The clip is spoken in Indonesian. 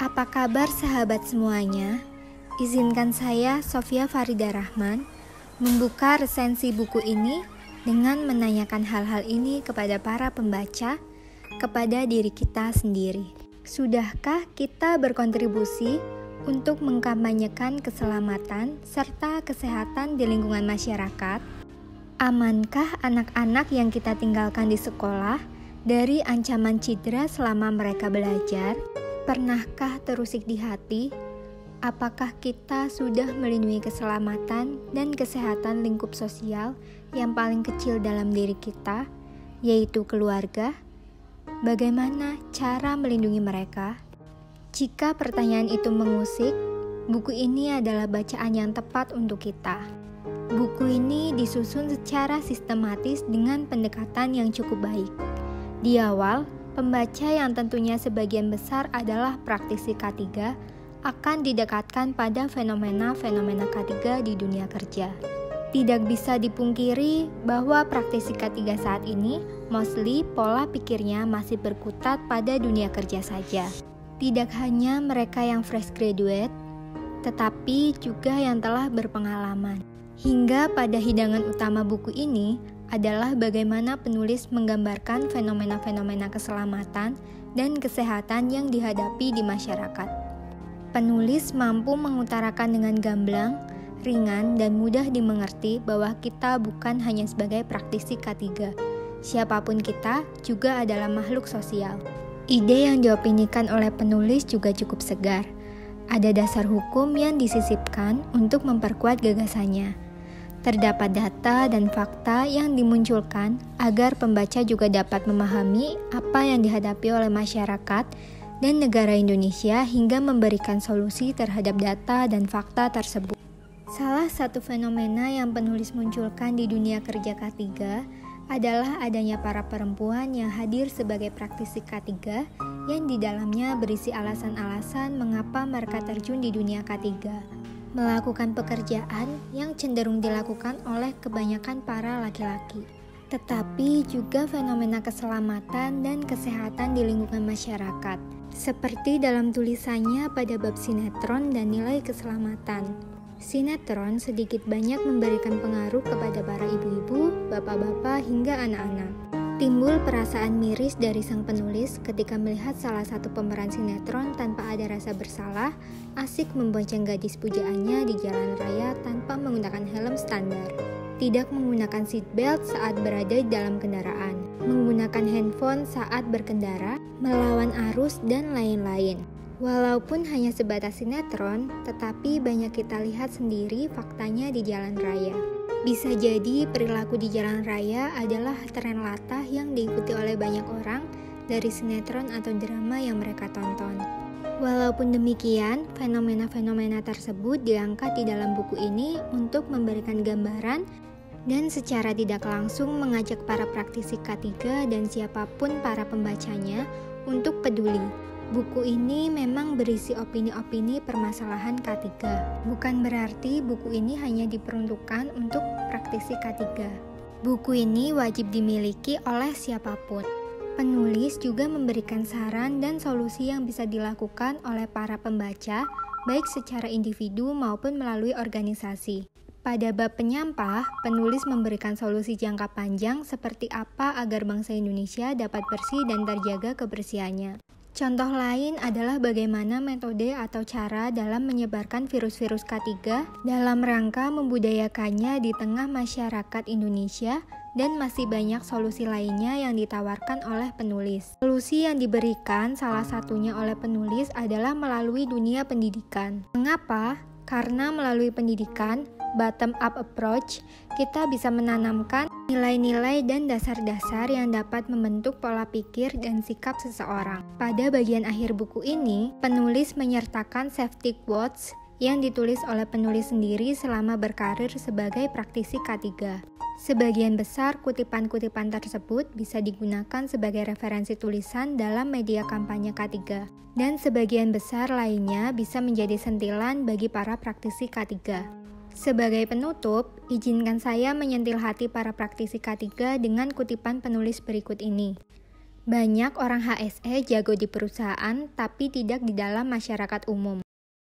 Apa kabar sahabat semuanya? Izinkan saya, Sofia Farida Rahman, membuka resensi buku ini dengan menanyakan hal-hal ini kepada para pembaca, kepada diri kita sendiri. Sudahkah kita berkontribusi untuk mengkampanyekan keselamatan serta kesehatan di lingkungan masyarakat? Amankah anak-anak yang kita tinggalkan di sekolah dari ancaman cedera selama mereka belajar? Pernahkah terusik di hati? Apakah kita sudah melindungi keselamatan dan kesehatan lingkup sosial yang paling kecil dalam diri kita, yaitu keluarga? Bagaimana cara melindungi mereka? Jika pertanyaan itu mengusik, buku ini adalah bacaan yang tepat untuk kita. Buku ini disusun secara sistematis dengan pendekatan yang cukup baik. Di awal, pembaca yang tentunya sebagian besar adalah praktisi K3 akan didekatkan pada fenomena-fenomena K3 di dunia kerja. Tidak bisa dipungkiri bahwa praktisi K3 saat ini mostly pola pikirnya masih berkutat pada dunia kerja saja. Tidak hanya mereka yang fresh graduate, tetapi juga yang telah berpengalaman. Hingga pada hidangan utama buku ini adalah bagaimana penulis menggambarkan fenomena-fenomena keselamatan dan kesehatan yang dihadapi di masyarakat. Penulis mampu mengutarakan dengan gamblang, ringan, dan mudah dimengerti bahwa kita bukan hanya sebagai praktisi K3. Siapapun kita juga adalah makhluk sosial. Ide yang diopinikan oleh penulis juga cukup segar. Ada dasar hukum yang disisipkan untuk memperkuat gagasannya. Terdapat data dan fakta yang dimunculkan agar pembaca juga dapat memahami apa yang dihadapi oleh masyarakat dan negara Indonesia hingga memberikan solusi terhadap data dan fakta tersebut. Salah satu fenomena yang penulis munculkan di dunia kerja K3 adalah adanya para perempuan yang hadir sebagai praktisi K3 yang di dalamnya berisi alasan-alasan mengapa mereka terjun di dunia K3. Melakukan pekerjaan yang cenderung dilakukan oleh kebanyakan para laki-laki. Tetapi juga fenomena keselamatan dan kesehatan di lingkungan masyarakat, seperti dalam tulisannya pada bab sinetron dan nilai keselamatan. Sinetron sedikit banyak memberikan pengaruh kepada para ibu-ibu, bapak-bapak, hingga anak-anak. Timbul perasaan miris dari sang penulis ketika melihat salah satu pemeran sinetron tanpa ada rasa bersalah, asik membonceng gadis pujaannya di jalan raya tanpa menggunakan helm standar, tidak menggunakan seatbelt saat berada di dalam kendaraan, menggunakan handphone saat berkendara, melawan arus, dan lain-lain. Walaupun hanya sebatas sinetron, tetapi banyak kita lihat sendiri faktanya di jalan raya. Bisa jadi perilaku di jalan raya adalah tren latah yang diikuti oleh banyak orang dari sinetron atau drama yang mereka tonton. Walaupun demikian, fenomena-fenomena tersebut diangkat di dalam buku ini untuk memberikan gambaran dan secara tidak langsung mengajak para praktisi K3 dan siapapun para pembacanya untuk peduli. Buku ini memang berisi opini-opini permasalahan K3. Bukan berarti buku ini hanya diperuntukkan untuk praktisi K3. Buku ini wajib dimiliki oleh siapapun. Penulis juga memberikan saran dan solusi yang bisa dilakukan oleh para pembaca, baik secara individu maupun melalui organisasi. Pada bab penyampah, penulis memberikan solusi jangka panjang seperti apa agar bangsa Indonesia dapat bersih dan terjaga kebersihannya. Contoh lain adalah bagaimana metode atau cara dalam menyebarkan virus-virus K3 dalam rangka membudayakannya di tengah masyarakat Indonesia, dan masih banyak solusi lainnya yang ditawarkan oleh penulis. Solusi yang diberikan salah satunya oleh penulis adalah melalui dunia pendidikan. Mengapa? Karena melalui pendidikan, bottom-up approach, kita bisa menanamkan nilai-nilai dan dasar-dasar yang dapat membentuk pola pikir dan sikap seseorang. Pada bagian akhir buku ini, penulis menyertakan safety quotes yang ditulis oleh penulis sendiri selama berkarir sebagai praktisi K3. Sebagian besar kutipan-kutipan tersebut bisa digunakan sebagai referensi tulisan dalam media kampanye K3, dan sebagian besar lainnya bisa menjadi sentilan bagi para praktisi K3. Sebagai penutup, izinkan saya menyentil hati para praktisi K3 dengan kutipan penulis berikut ini. Banyak orang HSE jago di perusahaan, tapi tidak di dalam masyarakat umum.